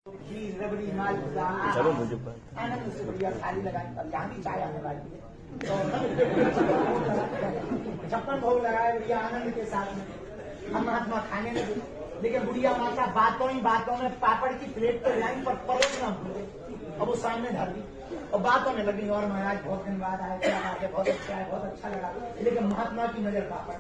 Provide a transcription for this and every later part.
चलो मुझे आनंद से बढ़िया थाली लगाई। अब यहाँ भी चाय आने वाली है तो 56 भोग लगाए बढ़िया आनंद के साथ में। हम महात्मा खाने लगे, लेकिन बुढ़िया माता बातों ही बातों में पापड़ की प्लेट पर लाइन पर परोसना भूले। अब वो सामने धर दी और बातों में लगी, और महाराज बहुत दिन बाद आए, क्या बात है, बहुत अच्छा है, बहुत अच्छा लगा। लेकिन महात्मा की नजर पापड़।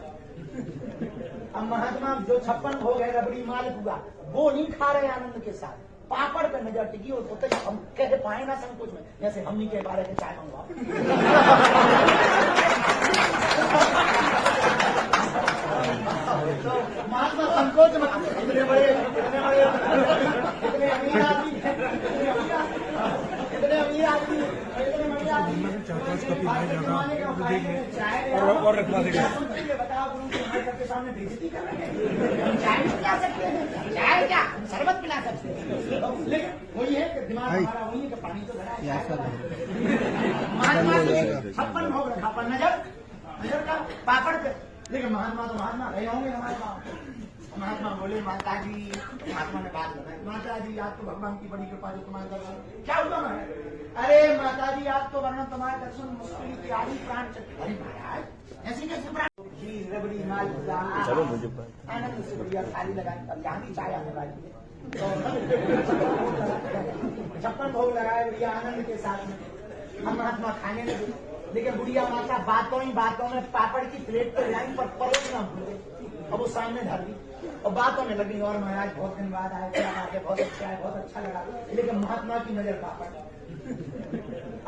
अब महात्मा जो 56 भोग है रबड़ी माल पुआ वो नहीं खा रहे आनंद के साथ, पापड़ पे नजर टिकी। और होते हम कह पाए ना संकोच में, जैसे हम नहीं कह पा रहे थे चाय मंगवा। तो महात्मा संकोच में इतने बड़े इतने अमीर आदमी, इतने अमीर आदमी, इतने बड़े आदमी और रखवा देगा। बताओ गुरु जी, हमारे घर के सामने बेइज्जती कर रहे हैं। चाय नहीं पिला सकते, चाय क्या शरबत पिला सकते हैं। लेकिन वही है कि दिमाग हमारा वही है कि पानी तो भरा है। महात्मा 56 भोग रखा पर नजर का पापड़ पे। लेकिन महात्मा तो महात्मा रहे होंगे। महात्मा बोले, माता जी, महात्मा ने बात बताई, माता जी आप तो भगवान की बड़ी कृपा जो तुम्हारे दर्शन। क्या हुआ महाराज? अरे माता जी आप तो वर्णन तुम्हारे दर्शन मुश्किल की आदि प्राण चल। अरे महाराज ऐसी कैसे प्राण? रबड़ी माल चलो मुझे आनंद से बढ़िया थाली लगाई। अब यहाँ भी चाय आने वाली है तो 56 भोग लगाए बढ़िया आनंद के साथ में। हम महात्मा खाने लगे, लेकिन बुढ़िया माता बातों ही बातों में पापड़ की प्लेट पर लाइन पर परोसना भूले। अब वो सामने धर दी और बातों में लगी, और महाराज बहुत दिन बाद आए, क्या बात है, बहुत अच्छा है, बहुत अच्छा लगा। लेकिन महात्मा की नजर पापड़।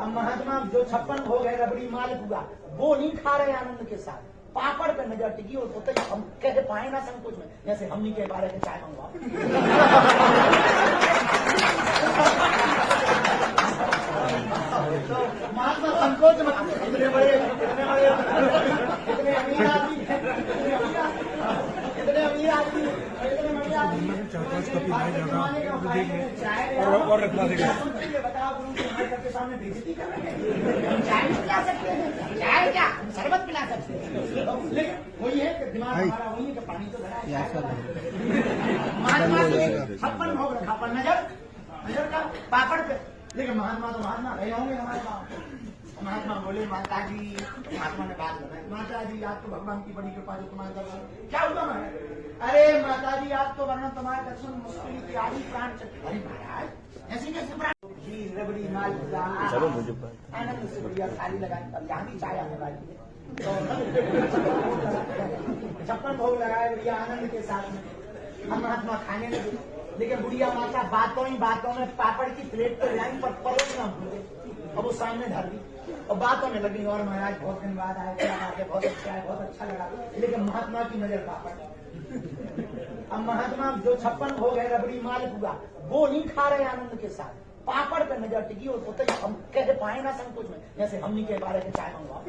अब महात्मा जो 56 भोग है रबड़ी माल पुआ वो नहीं खा रहे आनंद के साथ, पापड़ पे नजर टिकी। और होते हम कह पाए ना संकोच में, जैसे हम नहीं कह पा रहे थे चाय मंगवा। तो महात्मा संकोच में इतने बड़े इतने अमीर आदमी, इतने अमीर आदमी, इतने बड़े आदमी और रखवा देगा। बताओ गुरु जी, हमारे घर के सामने बेइज्जती कर रहे हैं। चाय नहीं पिला सकते, चाय क्या शरबत पिला सकते हैं। लेकिन वही है कि दिमाग हमारा वही है कि पानी तो भरा है। महात्मा 56 भोग रखा पर नजर का पापड़ पे। लेकिन महात्मा तो महात्मा रहे होंगे हमारे पास। महात्मा बोले, माता जी, महात्मा ने बात बताई, माता जी आप तो भगवान की बड़ी कृपा जो तुम्हारे दर्शन। क्या हुआ महाराज? अरे माता जी आप तो वर्णन तुम्हारे दर्शन मुश्किल की आदि प्राण चल। अरे महाराज ऐसी कैसे प्राण? रबड़ी माल चलो मुझे आनंद से बढ़िया थाली लगाई। अब यहाँ भी चाय आने वाली है तो 56 भोग लगाए बढ़िया आनंद के साथ में। हम महात्मा खाने लगे, लेकिन बुढ़िया माता बातों ही बातों में पापड़ की प्लेट पर लाइन पर परोसना भूले। अब वो सामने धर दी और बातों में लगी, और महाराज बहुत दिन बाद आए, क्या बात है, बहुत अच्छा है, बहुत अच्छा लगा। लेकिन महात्मा की नजर पापड़। अब महात्मा जो 56 भोग है रबड़ी माल पुआ वो नहीं खा रहे आनंद के साथ, पापड़ पे नजर टिकी। और होते हम कह पाए ना संकोच में, जैसे हम नहीं कह पा रहे थे चाय मंगवा।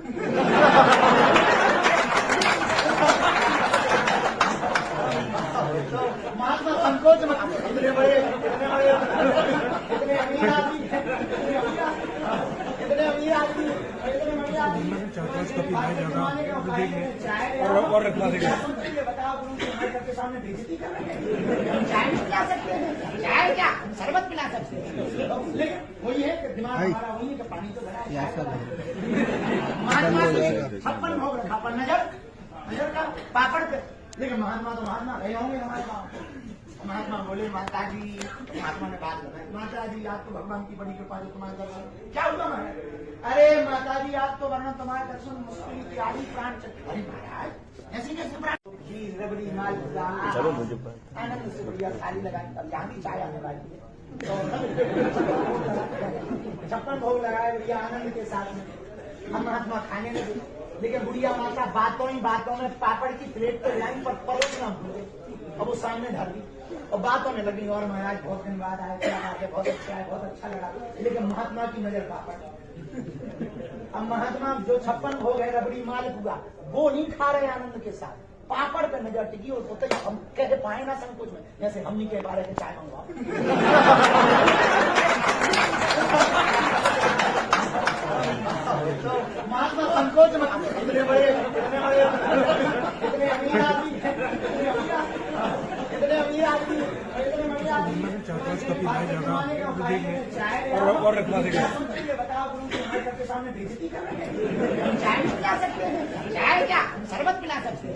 तो महात्मा संकोच में इतने बड़े इतने अमीर आदमी, इतने अमीर आदमी, इतने बड़े आदमी और रखवा देगा। बताओ गुरु जी, हमारे घर के सामने बेइज्जती कर रहे हैं। चाय नहीं पिला सकते, चाय क्या शरबत पिला सकते हैं। लेकिन वही है कि दिमाग हमारा वही है कि पानी तो भरा है। महात्मा 56 भोग रखा पर नजर का पापड़ पे। लेकिन महात्मा तो महात्मा रहे होंगे हमारे पास। महात्मा बोले, माता जी, महात्मा ने बात बताई, माता जी आप तो भगवान की बड़ी कृपा जो तुम्हारे दर्शन। क्या हुआ महाराज? अरे माता जी आप तो वर्णन तुम्हारे दर्शन मुश्किल की आदि प्राण चल। अरे महाराज ऐसी कैसे प्राण? रबड़ी माल चलो मुझे आनंद से बढ़िया थाली लगाई। अब यहाँ भी चाय आने वाली है तो 56 भोग लगाए बढ़िया आनंद के साथ में। हम महात्मा खाने लगे, लेकिन बुढ़िया माता बातों ही बातों में पापड़ की प्लेट पर लाइन पर परोसना भूले। अब वो सामने धर दी और बातों में लगी, और महाराज बहुत दिन बाद आए, क्या बात है, बहुत अच्छा है, बहुत अच्छा लगा। लेकिन महात्मा की नजर पापड़। अब महात्मा जो 56 भोग है रबड़ी माल पुआ वो नहीं खा रहे आनंद के साथ, पापड़ पे नजर टिकी। और होते हम कह पाए ना संकोच में, जैसे हम नहीं कह पा रहे थे चाय मंगवा। तो महात्मा संकोच में इतने बड़े इतने अमीर आदमी, इतने अमीर आदमी, इतने बड़े आदमी। ज्यादा और रखना चाहिए। बताओ गुरु जी, हमारे घर के सामने बेइज्जती कर रहे हैं। चाय नहीं पिला सकते हैं, चाय क्या शरबत पिला सकते हैं,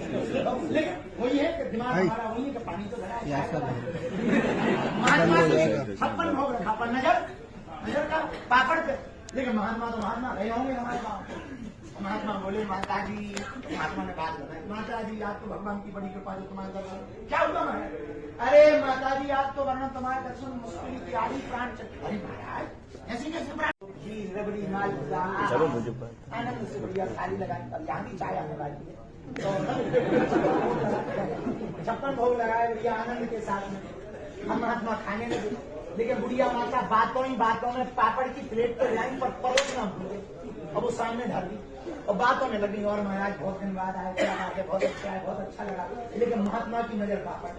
लेकिन वही है कि दिमाग हमारा वही है कि पानी तो भरा है। महात्मा से 56 भोग रखा पर नजर का पापड़ पे, लेकिन महात्मा तो महात्मा रहे होंगे हमारे पास। महात्मा बोले माता जी, महात्मा ने बात बताई, माता जी आज तो भगवान की बड़ी कृपा जो तुम्हारे दर्शन क्या हुआ है। अरे माता जी आज तो वर्णन तुम्हारे दर्शन मुश्किल की आदि प्राण चक्र। अरे महाराज ऐसी कैसे प्राण जी रबड़ी माल चलो मुझे आनंद से बढ़िया थाली लगाई, अब यहाँ भी चाय आने वाली है तो 56 भोग लगाए बढ़िया आनंद के साथ में हम महात्मा खाने लगे। लेकिन बुढ़िया माता बातों ही बातों में पापड़ की प्लेट पर लाइन पर परोसना भूल गई। अब वो सामने धर दी और बातों में लगी, और महाराज बहुत दिन बाद आए, क्या बात है, बहुत अच्छा है, बहुत अच्छा लगा। लेकिन महात्मा की नजर पापड़।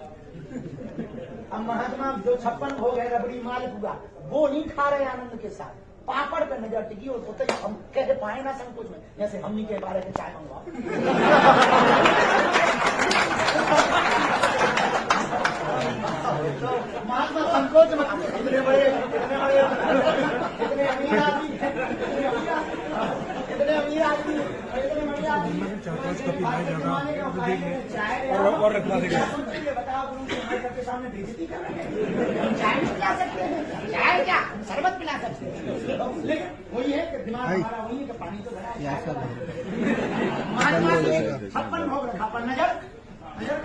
अब महात्मा जो 56 भोग है रबड़ी माल हुआ वो नहीं खा रहे आनंद के साथ, पापड़ पे नजर टिकी और सोते हम कह पाए ना संकोच में, जैसे हमनी के बारे में चाय मंगवा। तो महात्मा संकोच में इतने बड़े इतने अमीर आदमी, इतने अमीर आदमी, इतने बड़े आदमी और रखना चाहिए। बताओ गुरु जी, हमारे घर के सामने बेइज्जती कर रहे हैं। चाय नहीं पिला सकते हैं, चाय क्या शरबत पिला सकते हैं, लेकिन वही है कि दिमाग हमारा वही है कि पानी तो भरा है। महात्मा से 56 भोग रखा पर नजर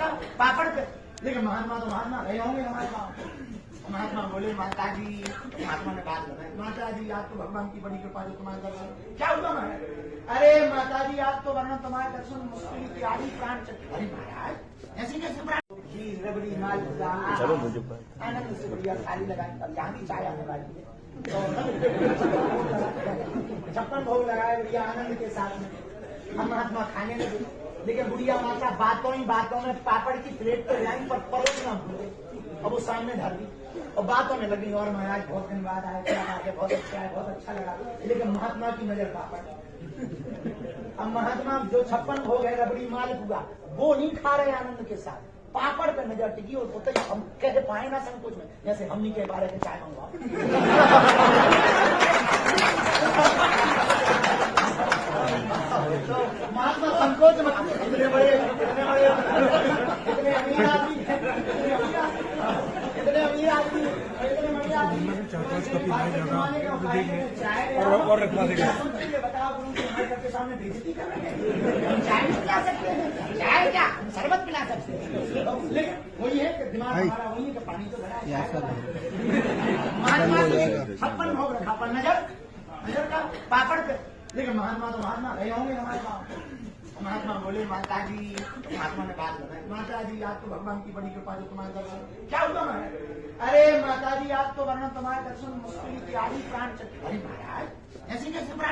का पापड़ पे, लेकिन महात्मा तो महात्मा रहे होंगे हमारे पास। महात्मा बोले माता जी, महात्मा ने बात बताई, माता जी आज तो भगवान की बड़ी कृपा जो तुम्हारे दर्शन क्या हुआ है। अरे माता जी आज तो वर्णन तुम्हारे दर्शन मुश्किल की आदि प्राण चक्र। अरे महाराज ऐसी कैसे प्राण जी रबड़ी माल चलो मुझे आनंद से बढ़िया थाली लगाई, अब यहाँ भी चाय आने वाली है तो 56 भोग लगाए बढ़िया आनंद के साथ में हम महात्मा खाने लगे। लेकिन बुढ़िया माता बातों ही बातों में पापड़ की प्लेट पर लाइन पर परोसना भूल गई। अब वो सामने धर दी और बातों में लगी, और महाराज बहुत दिन बाद आए, क्या बात है, बहुत अच्छा है, बहुत अच्छा लगा। लेकिन महात्मा की नजर पापड़। अब महात्मा जो 56 भोग है रबड़ी माल हुआ वो नहीं खा रहे आनंद के साथ, पापड़ पे नजर टिकी और सोते हम कह पाए ना संकोच में, जैसे हमनी के बारे में चाय मंगवा। तो महात्मा संकोच में इतने बड़े इतने अमीर आदमी, इतने अमीर आदमी, इतने बड़े आदमी और रखना चाहिए। बताओ गुरु जी, हमारे घर के सामने बेइज्जती कर रहे हैं। चाय नहीं पिला सकते हैं, चाय क्या शरबत पिला सकते हैं, लेकिन वही है कि दिमाग हमारा वही है कि पानी तो भरा है। महात्मा से 56 भोग रखा पर नजर का पापड़ पे, लेकिन महात्मा तो महात्मा रहे होंगे हमारे पास। महात्मा बोले माता जी, महात्मा ने बात बताई, माता जी आज तो भगवान की बड़ी कृपा जो तुम्हारे दर्शन क्या हुआ है। अरे माता जी आज तो वर्णन तुम्हारे दर्शन मुश्किल की आदि प्राण चक्र। अरे महाराज ऐसी कैसे प्राण